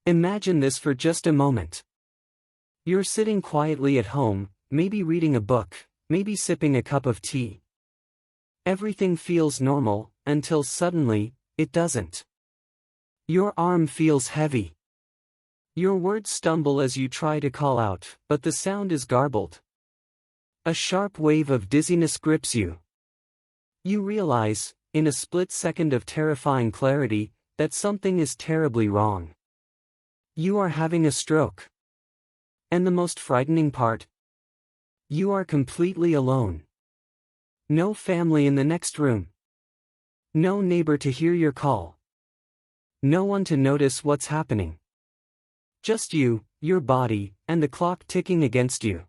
Imagine this for just a moment. You're sitting quietly at home, maybe reading a book, maybe sipping a cup of tea. Everything feels normal, until suddenly, it doesn't. Your arm feels heavy. Your words stumble as you try to call out, but the sound is garbled. A sharp wave of dizziness grips you. You realize, in a split second of terrifying clarity, that something is terribly wrong. You are having a stroke. And the most frightening part? You are completely alone. No family in the next room. No neighbor to hear your call. No one to notice what's happening. Just you, your body, and the clock ticking against you.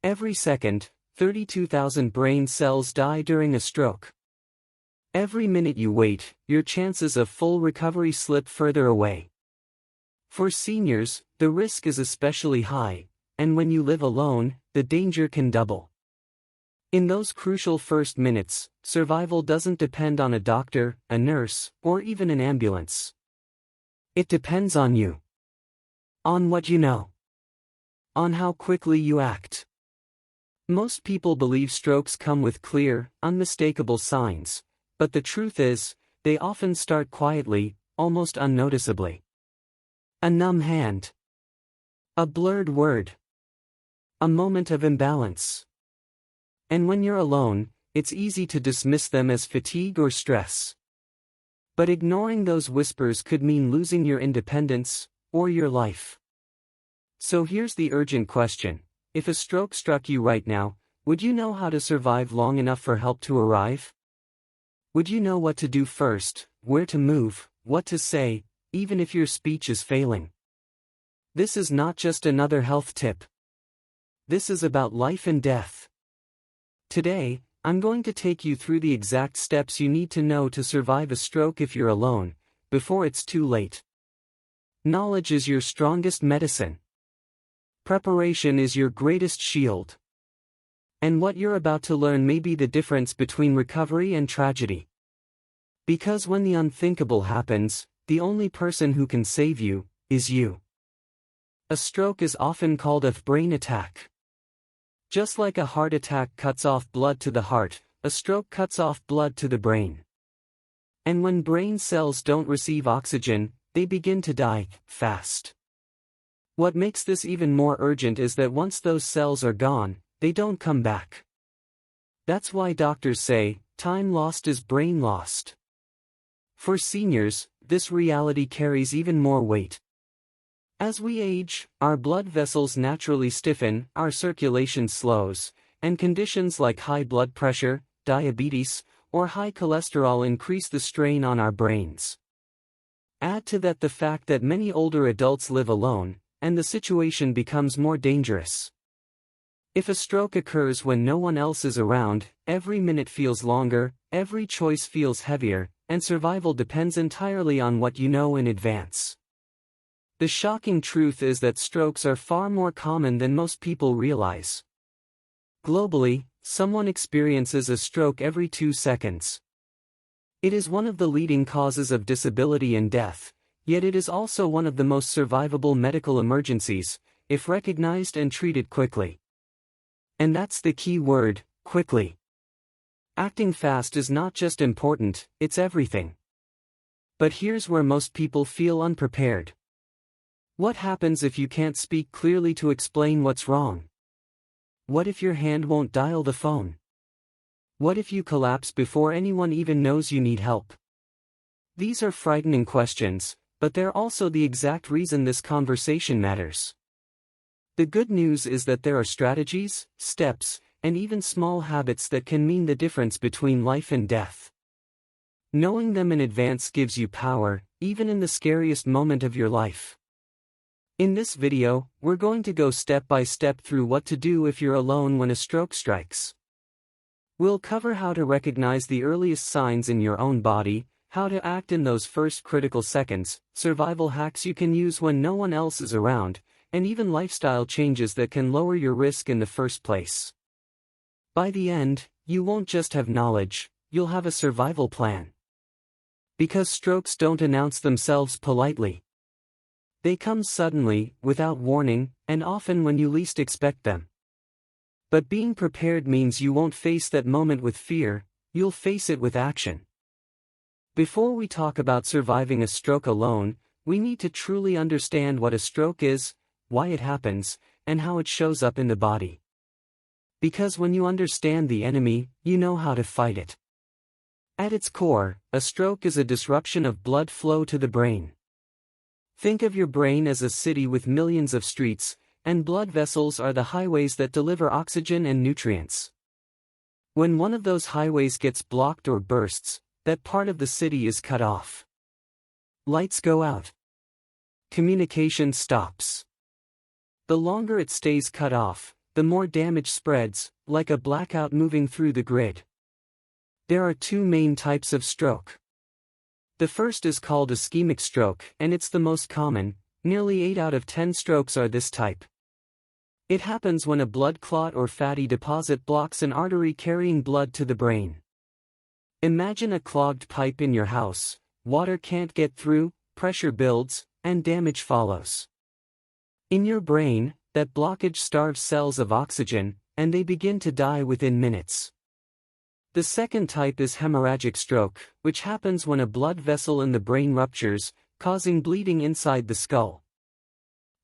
Every second, 32,000 brain cells die during a stroke. Every minute you wait, your chances of full recovery slip further away. For seniors, the risk is especially high, and when you live alone, the danger can double. In those crucial first minutes, survival doesn't depend on a doctor, a nurse, or even an ambulance. It depends on you. On what you know. On how quickly you act. Most people believe strokes come with clear, unmistakable signs, but the truth is, they often start quietly, almost unnoticeably. A numb hand. A blurred word. A moment of imbalance. And when you're alone, it's easy to dismiss them as fatigue or stress. But ignoring those whispers could mean losing your independence, or your life. So here's the urgent question. If a stroke struck you right now, would you know how to survive long enough for help to arrive? Would you know what to do first, where to move, what to say, even if your speech is failing? This is not just another health tip. This is about life and death. Today, I'm going to take you through the exact steps you need to know to survive a stroke if you're alone, before it's too late. Knowledge is your strongest medicine. Preparation is your greatest shield. And what you're about to learn may be the difference between recovery and tragedy. Because when the unthinkable happens, the only person who can save you is you. A stroke is often called a brain attack. Just like a heart attack cuts off blood to the heart, a stroke cuts off blood to the brain. And when brain cells don't receive oxygen, they begin to die, fast. What makes this even more urgent is that once those cells are gone, they don't come back. That's why doctors say, time lost is brain lost. For seniors, this reality carries even more weight. As we age, our blood vessels naturally stiffen, our circulation slows, and conditions like high blood pressure, diabetes, or high cholesterol increase the strain on our brains. Add to that the fact that many older adults live alone, and the situation becomes more dangerous. If a stroke occurs when no one else is around, every minute feels longer, every choice feels heavier, and survival depends entirely on what you know in advance. The shocking truth is that strokes are far more common than most people realize. Globally, someone experiences a stroke every 2 seconds. It is one of the leading causes of disability and death, yet it is also one of the most survivable medical emergencies, if recognized and treated quickly. And that's the key word, quickly. Acting fast is not just important, it's everything. But here's where most people feel unprepared. What happens if you can't speak clearly to explain what's wrong? What if your hand won't dial the phone? What if you collapse before anyone even knows you need help? These are frightening questions, but they're also the exact reason this conversation matters. The good news is that there are strategies, steps, and even small habits that can mean the difference between life and death. Knowing them in advance gives you power, even in the scariest moment of your life. In this video, we're going to go step by step through what to do if you're alone when a stroke strikes. We'll cover how to recognize the earliest signs in your own body, how to act in those first critical seconds, survival hacks you can use when no one else is around, and even lifestyle changes that can lower your risk in the first place. By the end, you won't just have knowledge, you'll have a survival plan. Because strokes don't announce themselves politely. They come suddenly, without warning, and often when you least expect them. But being prepared means you won't face that moment with fear, you'll face it with action. Before we talk about surviving a stroke alone, we need to truly understand what a stroke is, why it happens, and how it shows up in the body. Because when you understand the enemy, you know how to fight it. At its core, a stroke is a disruption of blood flow to the brain. Think of your brain as a city with millions of streets, and blood vessels are the highways that deliver oxygen and nutrients. When one of those highways gets blocked or bursts, that part of the city is cut off. Lights go out. Communication stops. The longer it stays cut off, the more damage spreads, like a blackout moving through the grid. There are two main types of stroke. The first is called ischemic stroke, and it's the most common. Nearly 8 out of 10 strokes are this type. It happens when a blood clot or fatty deposit blocks an artery carrying blood to the brain. Imagine a clogged pipe in your house, water can't get through, pressure builds, and damage follows. In your brain, that blockage starves cells of oxygen, and they begin to die within minutes. The second type is hemorrhagic stroke, which happens when a blood vessel in the brain ruptures, causing bleeding inside the skull.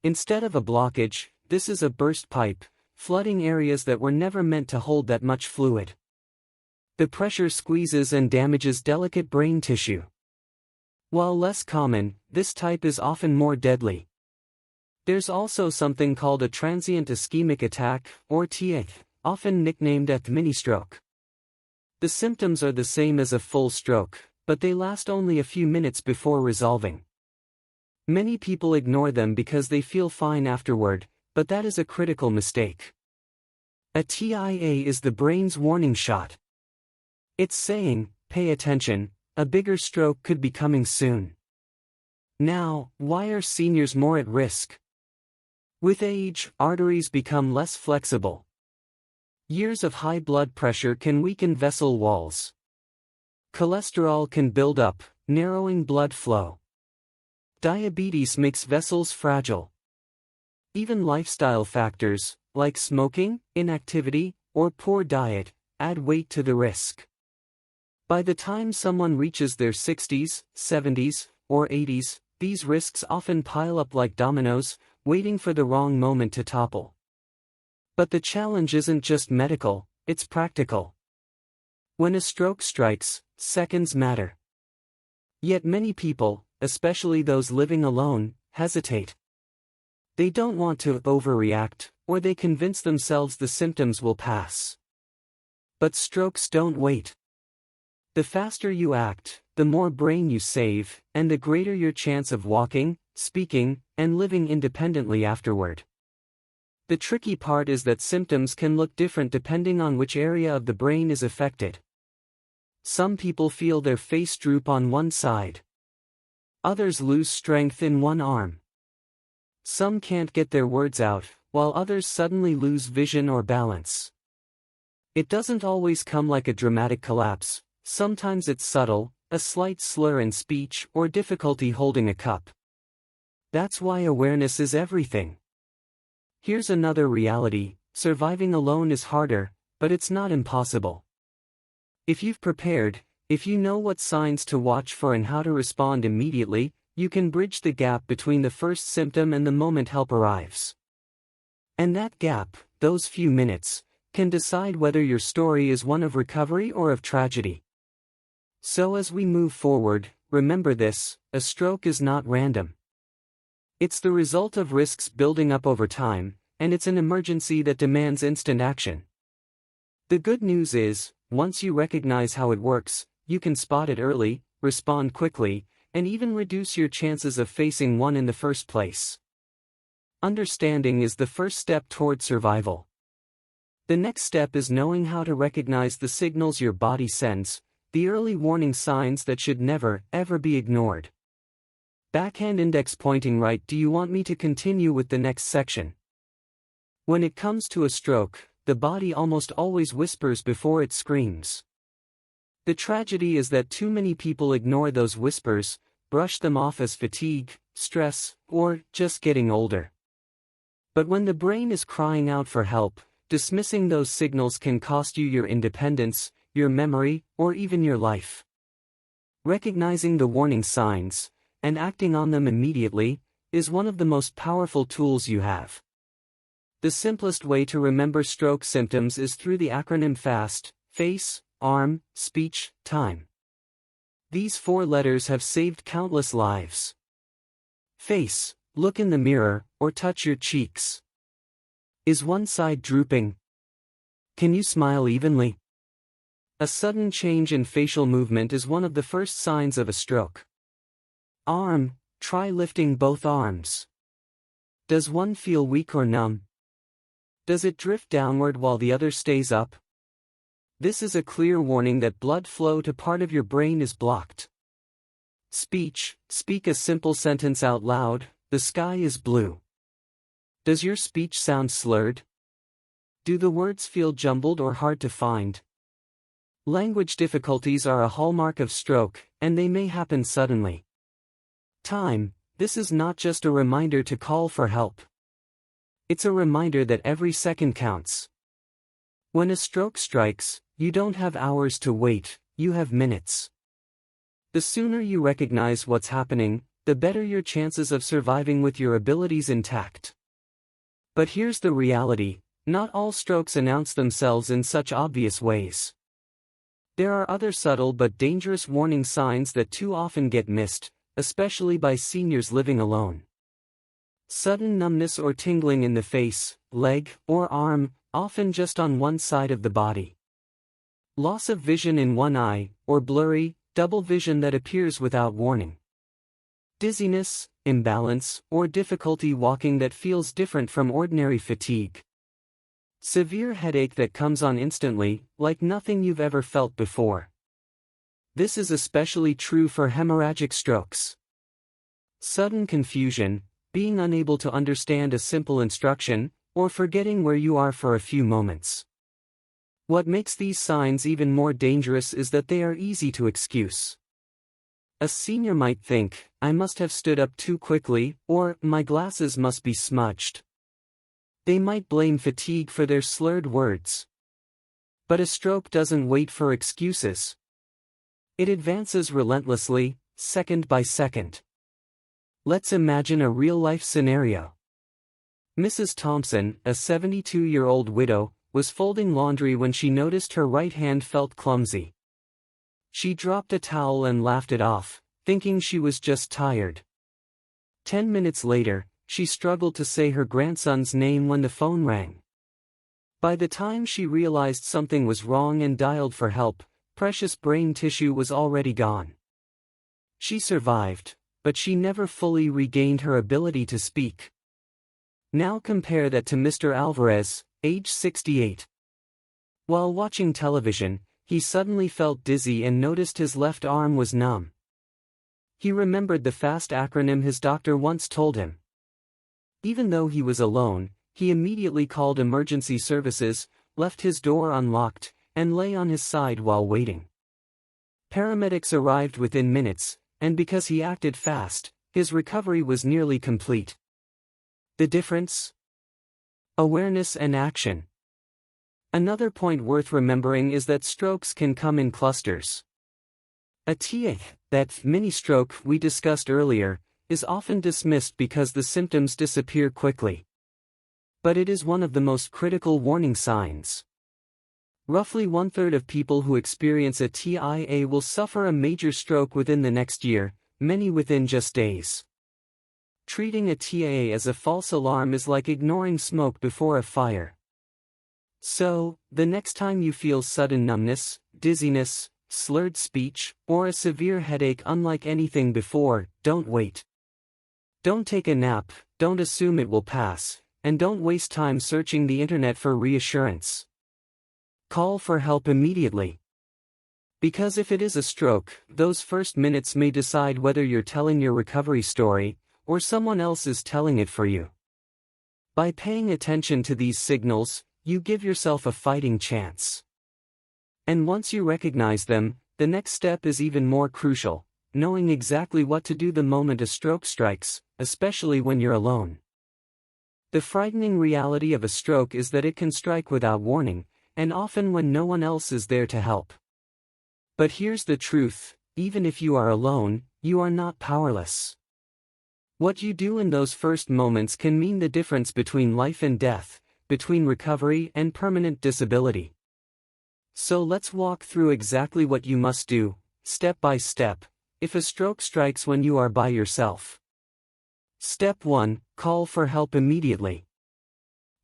Instead of a blockage, this is a burst pipe, flooding areas that were never meant to hold that much fluid. The pressure squeezes and damages delicate brain tissue. While less common, this type is often more deadly. There's also something called a transient ischemic attack, or TIA, often nicknamed a mini-stroke. The symptoms are the same as a full stroke, but they last only a few minutes before resolving. Many people ignore them because they feel fine afterward, but that is a critical mistake. A TIA is the brain's warning shot. It's saying, pay attention, a bigger stroke could be coming soon. Now, why are seniors more at risk? With age, arteries become less flexible. Years of high blood pressure can weaken vessel walls. Cholesterol can build up, narrowing blood flow. Diabetes makes vessels fragile. Even lifestyle factors, like smoking, inactivity, or poor diet, add weight to the risk. By the time someone reaches their 60s, 70s, or 80s, these risks often pile up like dominoes, waiting for the wrong moment to topple. But the challenge isn't just medical, it's practical. When a stroke strikes, seconds matter. Yet many people, especially those living alone, hesitate. They don't want to overreact, or they convince themselves the symptoms will pass. But strokes don't wait. The faster you act, the more brain you save, and the greater your chance of walking, speaking, and living independently afterward. The tricky part is that symptoms can look different depending on which area of the brain is affected. Some people feel their face droop on one side. Others lose strength in one arm. Some can't get their words out, while others suddenly lose vision or balance. It doesn't always come like a dramatic collapse. Sometimes it's subtle, a slight slur in speech or difficulty holding a cup. That's why awareness is everything. Here's another reality: surviving alone is harder, but it's not impossible. If you've prepared, if you know what signs to watch for and how to respond immediately, you can bridge the gap between the first symptom and the moment help arrives. And that gap, those few minutes, can decide whether your story is one of recovery or of tragedy. So as we move forward, remember this: a stroke is not random. It's the result of risks building up over time, and it's an emergency that demands instant action. The good news is, once you recognize how it works, you can spot it early, respond quickly, and even reduce your chances of facing one in the first place. Understanding is the first step toward survival. The next step is knowing how to recognize the signals your body sends, the early warning signs that should never, ever be ignored. Backhand index pointing right. Do you want me to continue with the next section? When it comes to a stroke, the body almost always whispers before it screams. The tragedy is that too many people ignore those whispers, brush them off as fatigue, stress, or just getting older. But when the brain is crying out for help, dismissing those signals can cost you your independence, your memory, or even your life. Recognizing the warning signs, and acting on them immediately, is one of the most powerful tools you have. The simplest way to remember stroke symptoms is through the acronym FAST: face, arm, speech, time. These 4 letters have saved countless lives. Face: look in the mirror, or touch your cheeks. Is one side drooping? Can you smile evenly? A sudden change in facial movement is one of the first signs of a stroke. Arm: try lifting both arms. Does one feel weak or numb? Does it drift downward while the other stays up? This is a clear warning that blood flow to part of your brain is blocked. Speech: speak a simple sentence out loud. The sky is blue. Does your speech sound slurred? Do the words feel jumbled or hard to find? Language difficulties are a hallmark of stroke, and they may happen suddenly. Time: this is not just a reminder to call for help. It's a reminder that every second counts. When a stroke strikes, you don't have hours to wait, you have minutes. The sooner you recognize what's happening, the better your chances of surviving with your abilities intact. But here's the reality: not all strokes announce themselves in such obvious ways. There are other subtle but dangerous warning signs that too often get missed, especially by seniors living alone. Sudden numbness or tingling in the face, leg, or arm, often just on one side of the body. Loss of vision in one eye, or blurry, double vision that appears without warning. Dizziness, imbalance, or difficulty walking that feels different from ordinary fatigue. Severe headache that comes on instantly, like nothing you've ever felt before. This is especially true for hemorrhagic strokes. Sudden confusion, being unable to understand a simple instruction, or forgetting where you are for a few moments. What makes these signs even more dangerous is that they are easy to excuse. A senior might think, I must have stood up too quickly, or my glasses must be smudged. They might blame fatigue for their slurred words. But a stroke doesn't wait for excuses. It advances relentlessly, second by second. Let's imagine a real-life scenario. Mrs. Thompson, a 72-year-old widow, was folding laundry when she noticed her right hand felt clumsy. She dropped a towel and laughed it off, thinking she was just tired. 10 minutes later, she struggled to say her grandson's name when the phone rang. By the time she realized something was wrong and dialed for help, precious brain tissue was already gone. She survived, but she never fully regained her ability to speak. Now compare that to Mr. Alvarez, age 68. While watching television, he suddenly felt dizzy and noticed his left arm was numb. He remembered the FAST acronym his doctor once told him. Even though he was alone, he immediately called emergency services, left his door unlocked, and lay on his side while waiting. Paramedics arrived within minutes, and because he acted fast, his recovery was nearly complete. The difference? Awareness and action. Another point worth remembering is that strokes can come in clusters. A TIA, that mini stroke we discussed earlier, is often dismissed because the symptoms disappear quickly. But it is one of the most critical warning signs. Roughly 1/3 of people who experience a TIA will suffer a major stroke within the next year, many within just days. Treating a TIA as a false alarm is like ignoring smoke before a fire. So, the next time you feel sudden numbness, dizziness, slurred speech, or a severe headache unlike anything before, don't wait. Don't take a nap, don't assume it will pass, and don't waste time searching the internet for reassurance. Call for help immediately. Because if it is a stroke, those first minutes may decide whether you're telling your recovery story, or someone else is telling it for you. By paying attention to these signals, you give yourself a fighting chance. And once you recognize them, the next step is even more crucial. knowing exactly what to do the moment a stroke strikes, especially when you're alone. The frightening reality of a stroke is that it can strike without warning, and often when no one else is there to help. But here's the truth, even if you are alone, you are not powerless. What you do in those first moments can mean the difference between life and death, between recovery and permanent disability. So let's walk through exactly what you must do, step by step, if a stroke strikes when you are by yourself. Step 1. Call for help immediately.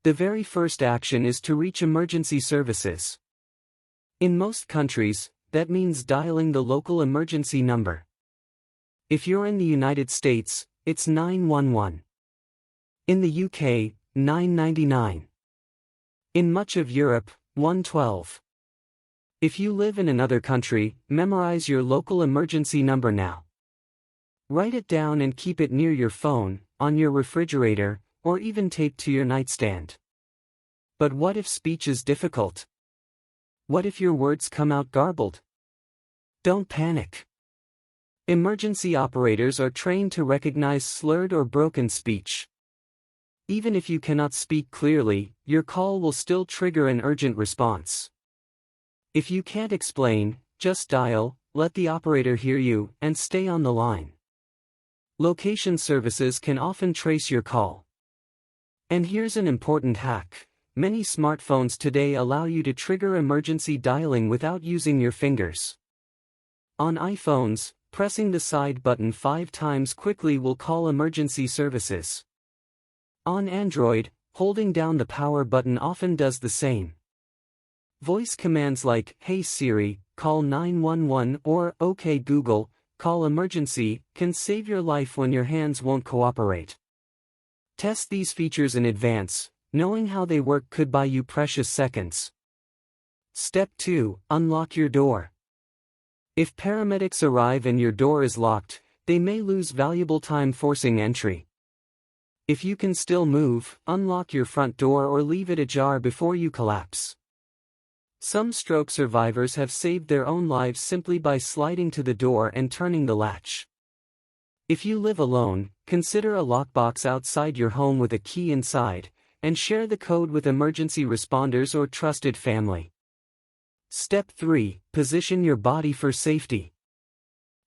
The very first action is to reach emergency services. In most countries, that means dialing the local emergency number. If you're in the United States, it's 911. In the UK, 999. In much of Europe, 112. If you live in another country, memorize your local emergency number now. Write it down and keep it near your phone, on your refrigerator, or even taped to your nightstand. But what if speech is difficult? What if your words come out garbled? Don't panic. Emergency operators are trained to recognize slurred or broken speech. Even if you cannot speak clearly, your call will still trigger an urgent response. If you can't explain, just dial, let the operator hear you, and stay on the line. Location services can often trace your call. And here's an important hack. Many smartphones today allow you to trigger emergency dialing without using your fingers. On iPhones, pressing the side button 5 times quickly will call emergency services. On Android, holding down the power button often does the same. Voice commands like, "Hey Siri, call 911" or "OK Google, call emergency" can save your life when your hands won't cooperate. Test these features in advance, knowing how they work could buy you precious seconds. Step 2. Unlock your door. If paramedics arrive and your door is locked, they may lose valuable time forcing entry. If you can still move, unlock your front door or leave it ajar before you collapse. Some stroke survivors have saved their own lives simply by sliding to the door and turning the latch. If you live alone, consider a lockbox outside your home with a key inside, and share the code with emergency responders or trusted family. Step 3. Position your body for safety.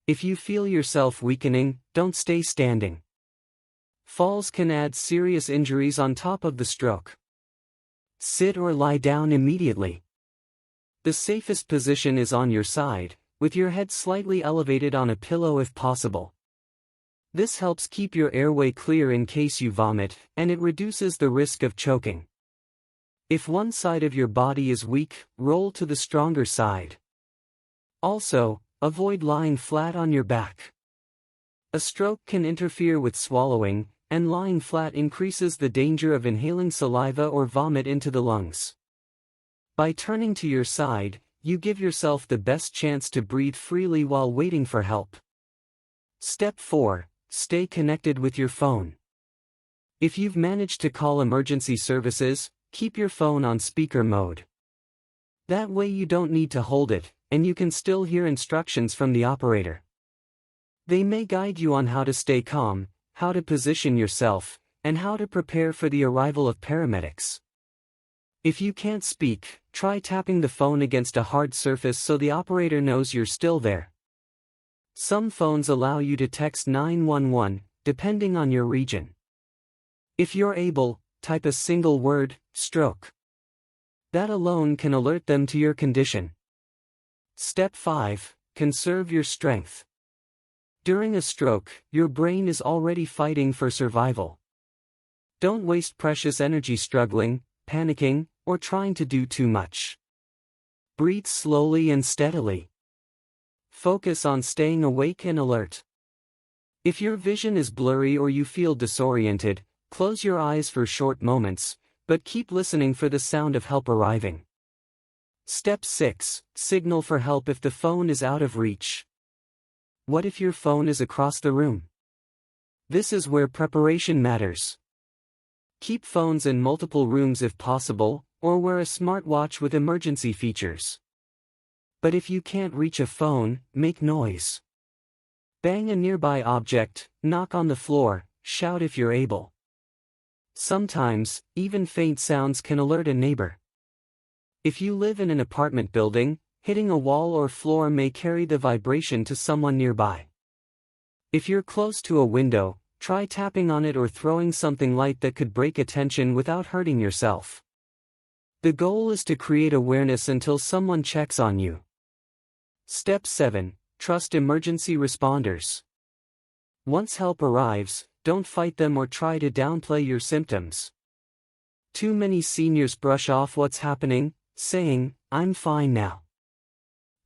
If you feel yourself weakening, don't stay standing. Falls can add serious injuries on top of the stroke. Sit or lie down immediately. The safest position is on your side, with your head slightly elevated on a pillow if possible. This helps keep your airway clear in case you vomit, and it reduces the risk of choking. If one side of your body is weak, roll to the stronger side. Also, avoid lying flat on your back. A stroke can interfere with swallowing, and lying flat increases the danger of inhaling saliva or vomit into the lungs. By turning to your side, you give yourself the best chance to breathe freely while waiting for help. Step 4. Stay connected with your phone. If you've managed to call emergency services, keep your phone on speaker mode. That way you don't need to hold it, and you can still hear instructions from the operator. They may guide you on how to stay calm, how to position yourself, and how to prepare for the arrival of paramedics. If you can't speak, try tapping the phone against a hard surface so the operator knows you're still there. Some phones allow you to text 911, depending on your region. If you're able, type a single word, stroke. That alone can alert them to your condition. Step 5. Conserve your strength. During a stroke, your brain is already fighting for survival. Don't waste precious energy struggling, panicking, or trying to do too much. Breathe slowly and steadily. Focus on staying awake and alert. If your vision is blurry or you feel disoriented, close your eyes for short moments, but keep listening for the sound of help arriving. Step 6. Signal for help if the phone is out of reach. What if your phone is across the room? This is where preparation matters. Keep phones in multiple rooms if possible, or wear a smartwatch with emergency features. But if you can't reach a phone, make noise. Bang a nearby object, knock on the floor, shout if you're able. Sometimes, even faint sounds can alert a neighbor. If you live in an apartment building, hitting a wall or floor may carry the vibration to someone nearby. If you're close to a window, try tapping on it or throwing something light that could break a tension without hurting yourself. The goal is to create awareness until someone checks on you. Step 7. Trust emergency responders. Once help arrives, don't fight them or try to downplay your symptoms. Too many seniors brush off what's happening, saying, "I'm fine now."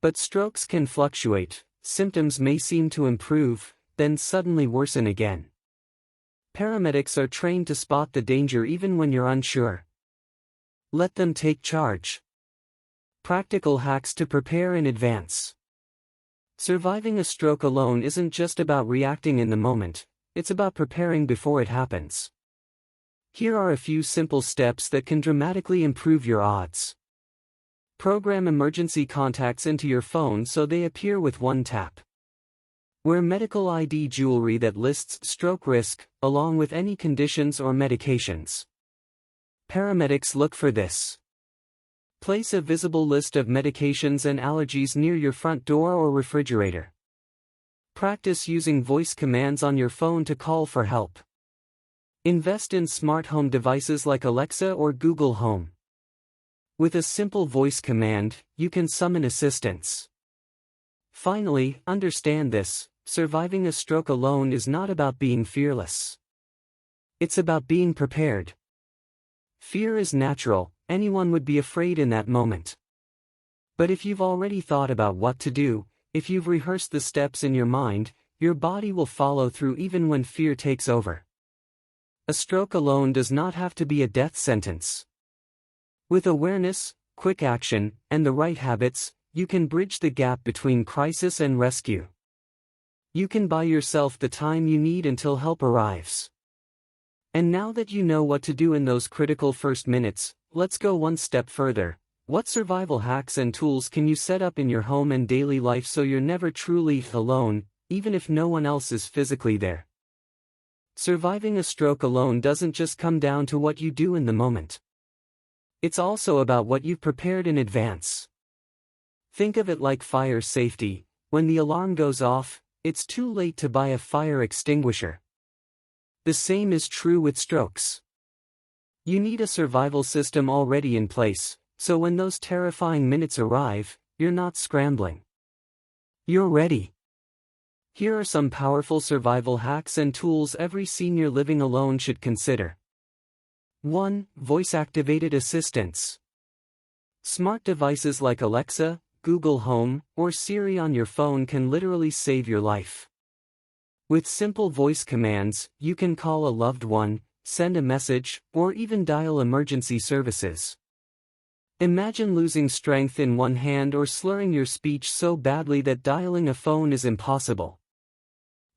But strokes can fluctuate, symptoms may seem to improve, then suddenly worsen again. Paramedics are trained to spot the danger even when you're unsure. Let them take charge. Practical hacks to prepare in advance. Surviving a stroke alone isn't just about reacting in the moment, it's about preparing before it happens. Here are a few simple steps that can dramatically improve your odds. Program emergency contacts into your phone so they appear with one tap. Wear medical ID jewelry that lists stroke risk, along with any conditions or medications. Paramedics look for this. Place a visible list of medications and allergies near your front door or refrigerator. Practice using voice commands on your phone to call for help. Invest in smart home devices like Alexa or Google Home. With a simple voice command, you can summon assistance. Finally, understand this: surviving a stroke alone is not about being fearless. It's about being prepared. Fear is natural, anyone would be afraid in that moment. But if you've already thought about what to do, if you've rehearsed the steps in your mind, your body will follow through even when fear takes over. A stroke alone does not have to be a death sentence. With awareness, quick action, and the right habits, you can bridge the gap between crisis and rescue. You can buy yourself the time you need until help arrives. And now that you know what to do in those critical first minutes, let's go one step further. What survival hacks and tools can you set up in your home and daily life so you're never truly alone, even if no one else is physically there? Surviving a stroke alone doesn't just come down to what you do in the moment. It's also about what you've prepared in advance. Think of it like fire safety. When the alarm goes off, it's too late to buy a fire extinguisher. The same is true with strokes. You need a survival system already in place, so when those terrifying minutes arrive, you're not scrambling. You're ready. Here are some powerful survival hacks and tools every senior living alone should consider. 1. Voice-activated assistants. Smart devices like Alexa, Google Home, or Siri on your phone can literally save your life. With simple voice commands, you can call a loved one, send a message, or even dial emergency services. Imagine losing strength in one hand or slurring your speech so badly that dialing a phone is impossible.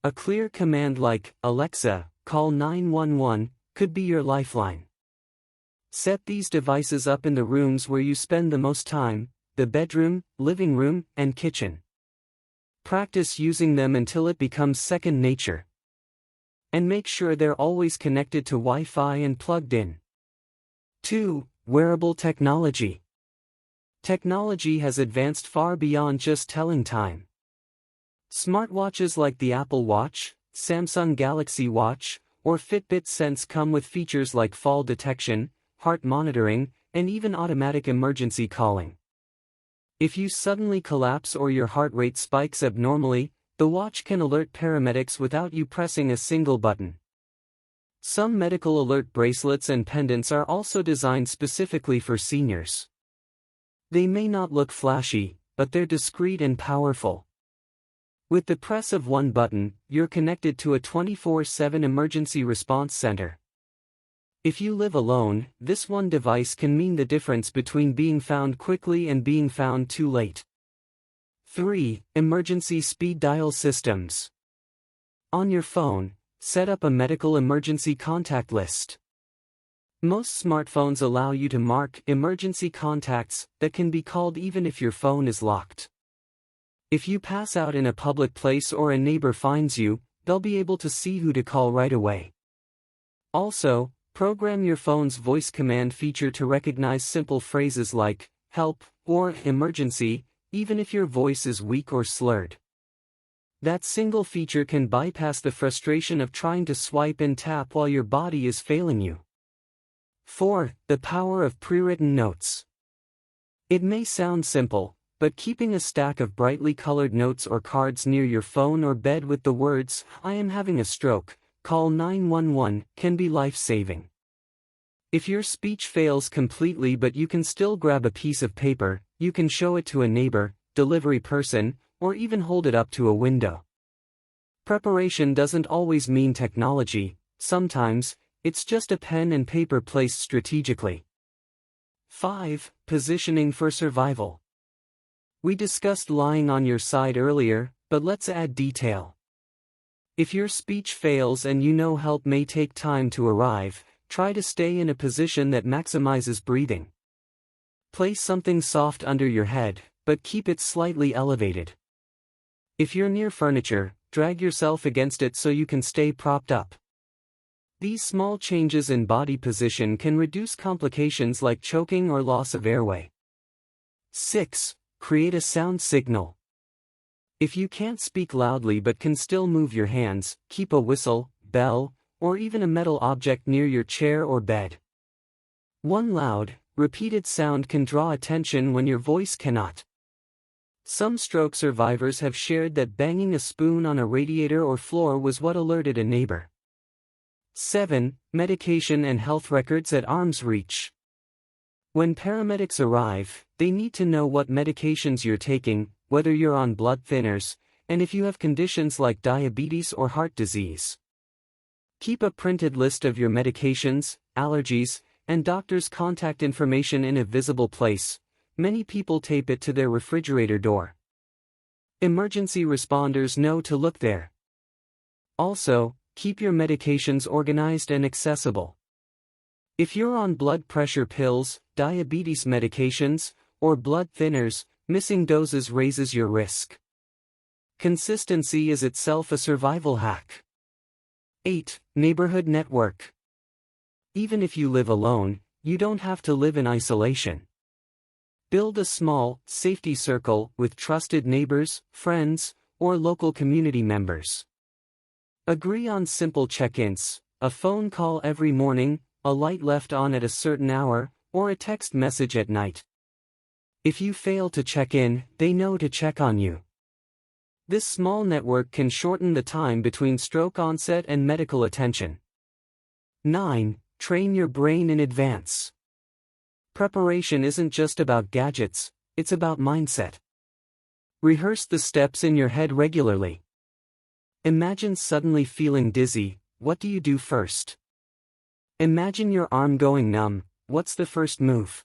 A clear command like, "Alexa, call 911, could be your lifeline. Set these devices up in the rooms where you spend the most time, the bedroom, living room, and kitchen. Practice using them until it becomes second nature. And make sure they're always connected to Wi-Fi and plugged in. 2. Wearable technology. Technology has advanced far beyond just telling time. Smartwatches like the Apple Watch, Samsung Galaxy Watch, or Fitbit Sense come with features like fall detection, heart monitoring, and even automatic emergency calling. If you suddenly collapse or your heart rate spikes abnormally, the watch can alert paramedics without you pressing a single button. Some medical alert bracelets and pendants are also designed specifically for seniors. They may not look flashy, but they're discreet and powerful. With the press of one button, you're connected to a 24/7 emergency response center. If you live alone, this one device can mean the difference between being found quickly and being found too late. 3. Emergency speed dial systems. On your phone, set up a medical emergency contact list. Most smartphones allow you to mark emergency contacts that can be called even if your phone is locked. If you pass out in a public place or a neighbor finds you, they'll be able to see who to call right away. Also, program your phone's voice command feature to recognize simple phrases like, help, or emergency, even if your voice is weak or slurred. That single feature can bypass the frustration of trying to swipe and tap while your body is failing you. 4. The power of pre-written notes. It may sound simple, but keeping a stack of brightly colored notes or cards near your phone or bed with the words, "I am having a stroke, call 911, can be life-saving. If your speech fails completely but you can still grab a piece of paper, you can show it to a neighbor, delivery person, or even hold it up to a window. Preparation doesn't always mean technology, sometimes, it's just a pen and paper placed strategically. 5. Positioning for survival. We discussed lying on your side earlier, but let's add detail. If your speech fails and you know help may take time to arrive, try to stay in a position that maximizes breathing. Place something soft under your head, but keep it slightly elevated. If you're near furniture, drag yourself against it so you can stay propped up. These small changes in body position can reduce complications like choking or loss of airway. 6. Create a sound signal. If you can't speak loudly but can still move your hands, keep a whistle, bell, or even a metal object near your chair or bed. One loud, repeated sound can draw attention when your voice cannot. Some stroke survivors have shared that banging a spoon on a radiator or floor was what alerted a neighbor. 7. Medication and health records at arm's reach. When paramedics arrive, they need to know what medications you're taking, whether you're on blood thinners, and if you have conditions like diabetes or heart disease. Keep a printed list of your medications, allergies, and doctor's contact information in a visible place. Many people tape it to their refrigerator door. Emergency responders know to look there. Also, keep your medications organized and accessible. If you're on blood pressure pills, diabetes medications, or blood thinners, missing doses raises your risk. Consistency is itself a survival hack. 8. Neighborhood network. Even if you live alone, you don't have to live in isolation. Build a small, safety circle with trusted neighbors, friends, or local community members. Agree on simple check-ins, a phone call every morning, a light left on at a certain hour, or a text message at night. If you fail to check in, they know to check on you. This small network can shorten the time between stroke onset and medical attention. 9. Train your brain in advance. Preparation isn't just about gadgets, it's about mindset. Rehearse the steps in your head regularly. Imagine suddenly feeling dizzy, what do you do first? Imagine your arm going numb, what's the first move?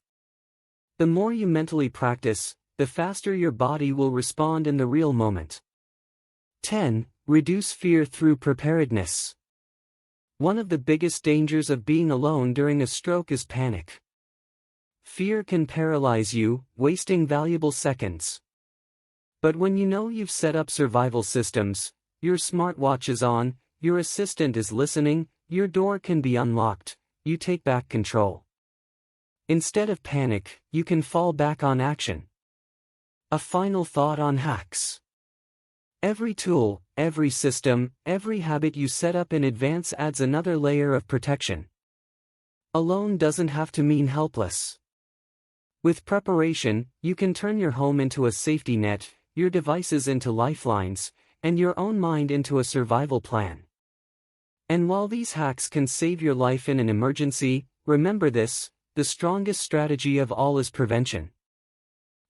The more you mentally practice, the faster your body will respond in the real moment. 10. Reduce fear through preparedness. One of the biggest dangers of being alone during a stroke is panic. Fear can paralyze you, wasting valuable seconds. But when you know you've set up survival systems, your smartwatch is on, your assistant is listening, your door can be unlocked, you take back control. Instead of panic, you can fall back on action. A final thought on hacks. Every tool, every system, every habit you set up in advance adds another layer of protection. Alone doesn't have to mean helpless. With preparation, you can turn your home into a safety net, your devices into lifelines, and your own mind into a survival plan. And while these hacks can save your life in an emergency, remember this: the strongest strategy of all is prevention.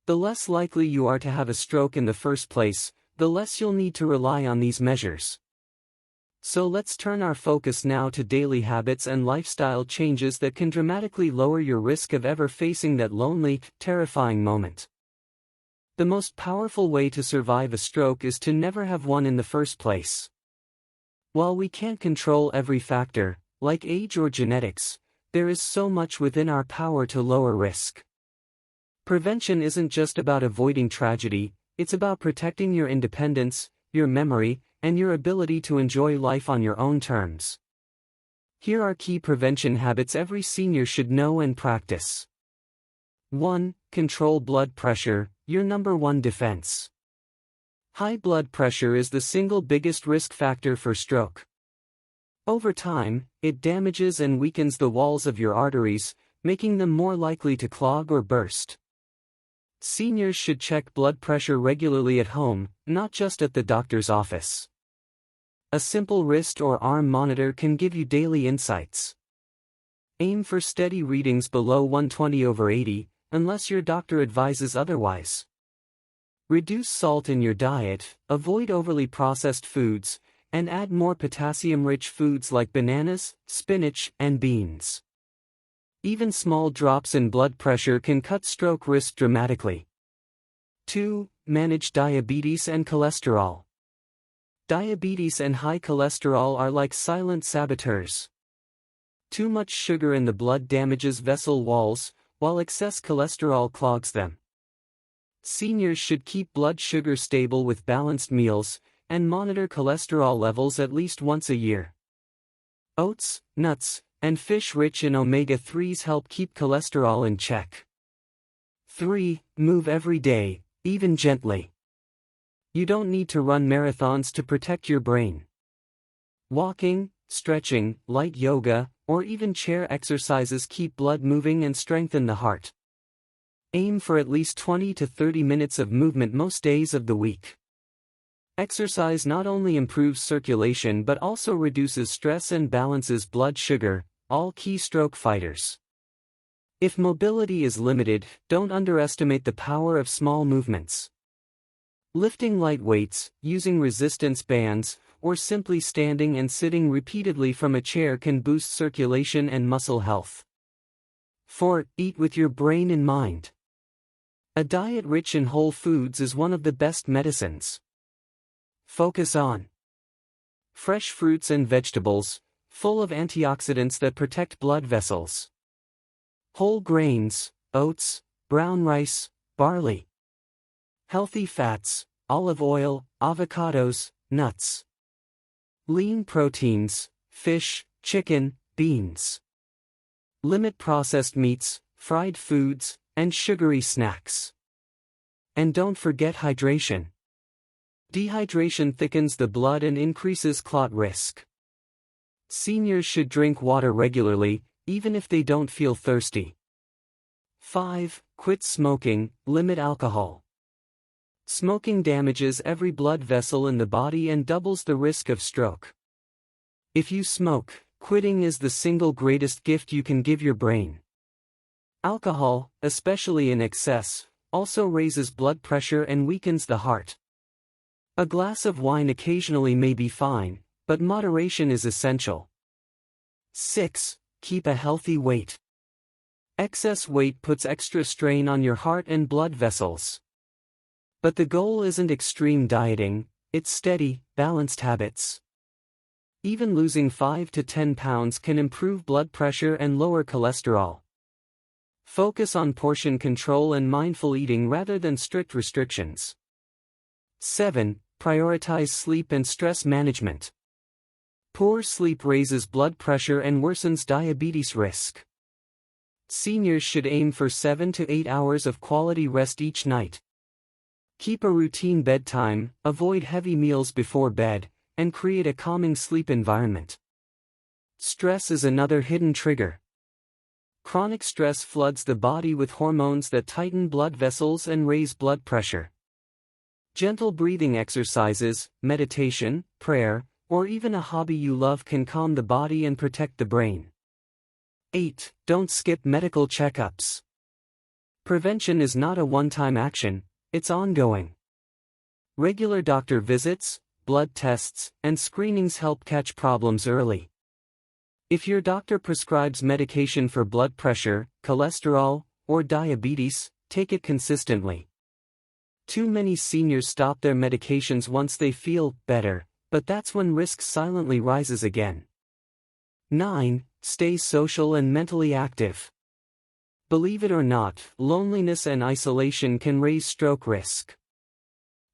The less likely you are to have a stroke in the first place, the less you'll need to rely on these measures. So let's turn our focus now to daily habits and lifestyle changes that can dramatically lower your risk of ever facing that lonely, terrifying moment. The most powerful way to survive a stroke is to never have one in the first place. While we can't control every factor, like age or genetics, there is so much within our power to lower risk. Prevention isn't just about avoiding tragedy, It's about protecting your independence, your memory, and your ability to enjoy life on your own terms. Here are key prevention habits every senior should know and practice. 1. Control blood pressure, your number one defense. High blood pressure is the single biggest risk factor for stroke. Over time, it damages and weakens the walls of your arteries, making them more likely to clog or burst. Seniors should check blood pressure regularly at home, not just at the doctor's office. A simple wrist or arm monitor can give you daily insights. Aim for steady readings below 120/80, unless your doctor advises otherwise. Reduce salt in your diet, avoid overly processed foods, and add more potassium-rich foods like bananas, spinach, and beans. Even small drops in blood pressure can cut stroke risk dramatically. 2. Manage diabetes and cholesterol. Diabetes and high cholesterol are like silent saboteurs. Too much sugar in the blood damages vessel walls, while excess cholesterol clogs them. Seniors should keep blood sugar stable with balanced meals, and monitor cholesterol levels at least once a year. Oats, nuts, and fish rich in omega-3s help keep cholesterol in check. 3. Move every day, even gently. You don't need to run marathons to protect your brain. Walking, stretching, light yoga, or even chair exercises keep blood moving and strengthen the heart. Aim for at least 20 to 30 minutes of movement most days of the week. Exercise not only improves circulation but also reduces stress and balances blood sugar, all key stroke fighters. If mobility is limited, don't underestimate the power of small movements. Lifting light weights, using resistance bands, or simply standing and sitting repeatedly from a chair can boost circulation and muscle health. 4. Eat with your brain in mind. A diet rich in whole foods is one of the best medicines. Focus on fresh fruits and vegetables, full of antioxidants that protect blood vessels. Whole grains, oats, brown rice, barley. Healthy fats, olive oil, avocados, nuts. Lean proteins, fish, chicken, beans. Limit processed meats, fried foods, and sugary snacks. And don't forget hydration. Dehydration thickens the blood and increases clot risk. Seniors should drink water regularly, even if they don't feel thirsty. 5. Quit smoking, limit alcohol. Smoking damages every blood vessel in the body and doubles the risk of stroke. If you smoke, quitting is the single greatest gift you can give your brain. Alcohol, especially in excess, also raises blood pressure and weakens the heart. A glass of wine occasionally may be fine, but moderation is essential. 6. Keep a healthy weight. Excess weight puts extra strain on your heart and blood vessels. But the goal isn't extreme dieting, it's steady, balanced habits. Even losing 5 to 10 pounds can improve blood pressure and lower cholesterol. Focus on portion control and mindful eating rather than strict restrictions. 7. Prioritize sleep and stress management. Poor sleep raises blood pressure and worsens diabetes risk. Seniors should aim for 7 to 8 hours of quality rest each night. Keep a routine bedtime, avoid heavy meals before bed, and create a calming sleep environment. Stress is another hidden trigger. Chronic stress floods the body with hormones that tighten blood vessels and raise blood pressure. Gentle breathing exercises, meditation, prayer, or even a hobby you love can calm the body and protect the brain. 8. Don't skip medical checkups. Prevention is not a one-time action, it's ongoing. Regular doctor visits, blood tests, and screenings help catch problems early. If your doctor prescribes medication for blood pressure, cholesterol, or diabetes, take it consistently. Too many seniors stop their medications once they feel better, but that's when risk silently rises again. 9. Stay social and mentally active. Believe it or not, loneliness and isolation can raise stroke risk.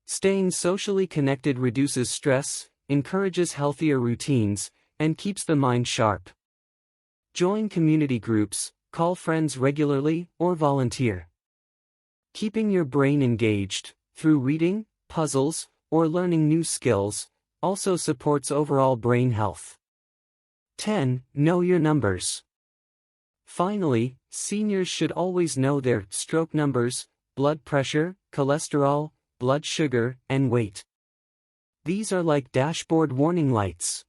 Staying socially connected reduces stress, encourages healthier routines, and keeps the mind sharp. Join community groups, call friends regularly, or volunteer. Keeping your brain engaged, through reading, puzzles, or learning new skills, also supports overall brain health. 10. Know your numbers. Finally, seniors should always know their stroke numbers, blood pressure, cholesterol, blood sugar, and weight. These are like dashboard warning lights.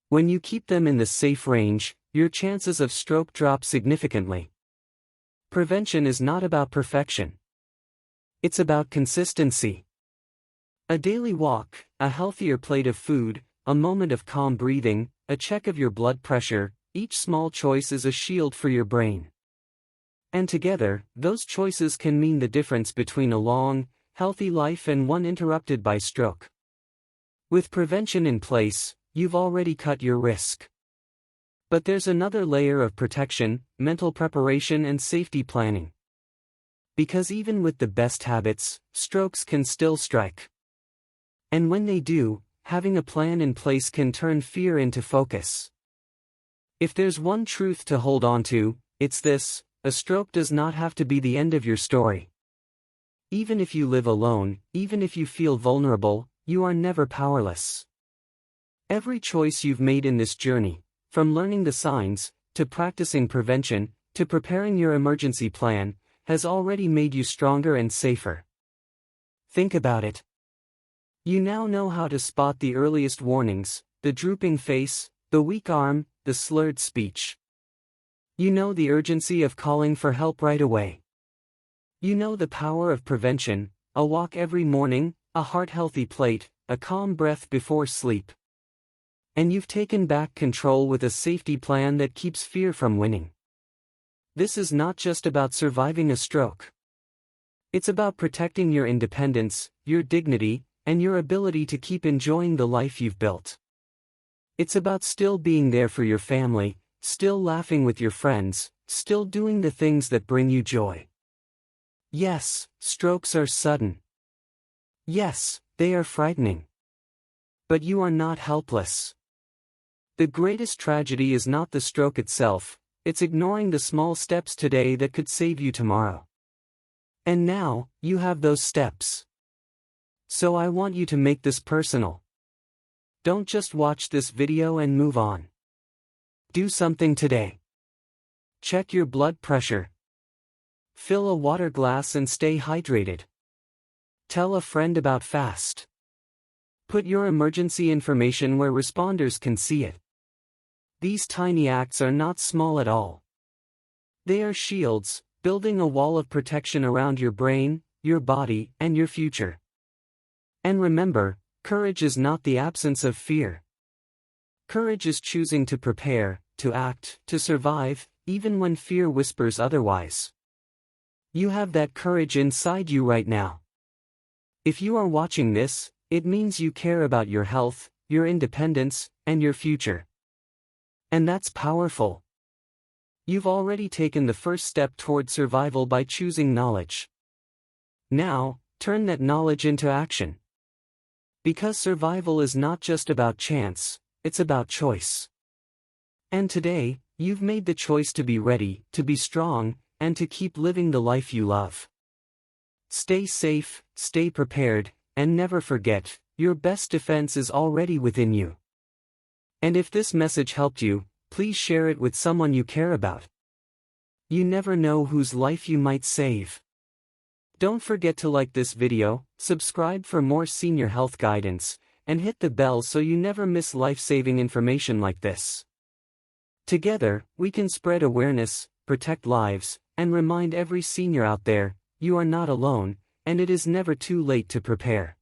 When you keep them in the safe range, your chances of stroke drop significantly. Prevention is not about perfection. It's about consistency. A daily walk, a healthier plate of food, a moment of calm breathing, a check of your blood pressure, each small choice is a shield for your brain. And together, those choices can mean the difference between a long, healthy life and one interrupted by stroke. With prevention in place, you've already cut your risk. But there's another layer of protection, mental preparation and safety planning. Because even with the best habits, strokes can still strike. And when they do, having a plan in place can turn fear into focus. If there's one truth to hold on to, it's this: a stroke does not have to be the end of your story. Even if you live alone, even if you feel vulnerable, you are never powerless. Every choice you've made in this journey, from learning the signs, to practicing prevention, to preparing your emergency plan, has already made you stronger and safer. Think about it. You now know how to spot the earliest warnings: the drooping face, the weak arm, the slurred speech. You know the urgency of calling for help right away. You know the power of prevention: a walk every morning, a heart-healthy plate, a calm breath before sleep. And you've taken back control with a safety plan that keeps fear from winning. This is not just about surviving a stroke. It's about protecting your independence, your dignity, and your ability to keep enjoying the life you've built. It's about still being there for your family, still laughing with your friends, still doing the things that bring you joy. Yes, strokes are sudden. Yes, they are frightening. But you are not helpless. The greatest tragedy is not the stroke itself, it's ignoring the small steps today that could save you tomorrow. And now, you have those steps. So I want you to make this personal. Don't just watch this video and move on. Do something today. Check your blood pressure. Fill a water glass and stay hydrated. Tell a friend about FAST. Put your emergency information where responders can see it. These tiny acts are not small at all. They are shields, building a wall of protection around your brain, your body, and your future. And remember, courage is not the absence of fear. Courage is choosing to prepare, to act, to survive, even when fear whispers otherwise. You have that courage inside you right now. If you are watching this, it means you care about your health, your independence, and your future. And that's powerful. You've already taken the first step toward survival by choosing knowledge. Now, turn that knowledge into action. Because survival is not just about chance, it's about choice. And today, you've made the choice to be ready, to be strong, and to keep living the life you love. Stay safe, stay prepared, and never forget, your best defense is already within you. And if this message helped you, please share it with someone you care about. You never know whose life you might save. Don't forget to like this video, subscribe for more senior health guidance, and hit the bell so you never miss life-saving information like this. Together, we can spread awareness, protect lives, and remind every senior out there, you are not alone, and it is never too late to prepare.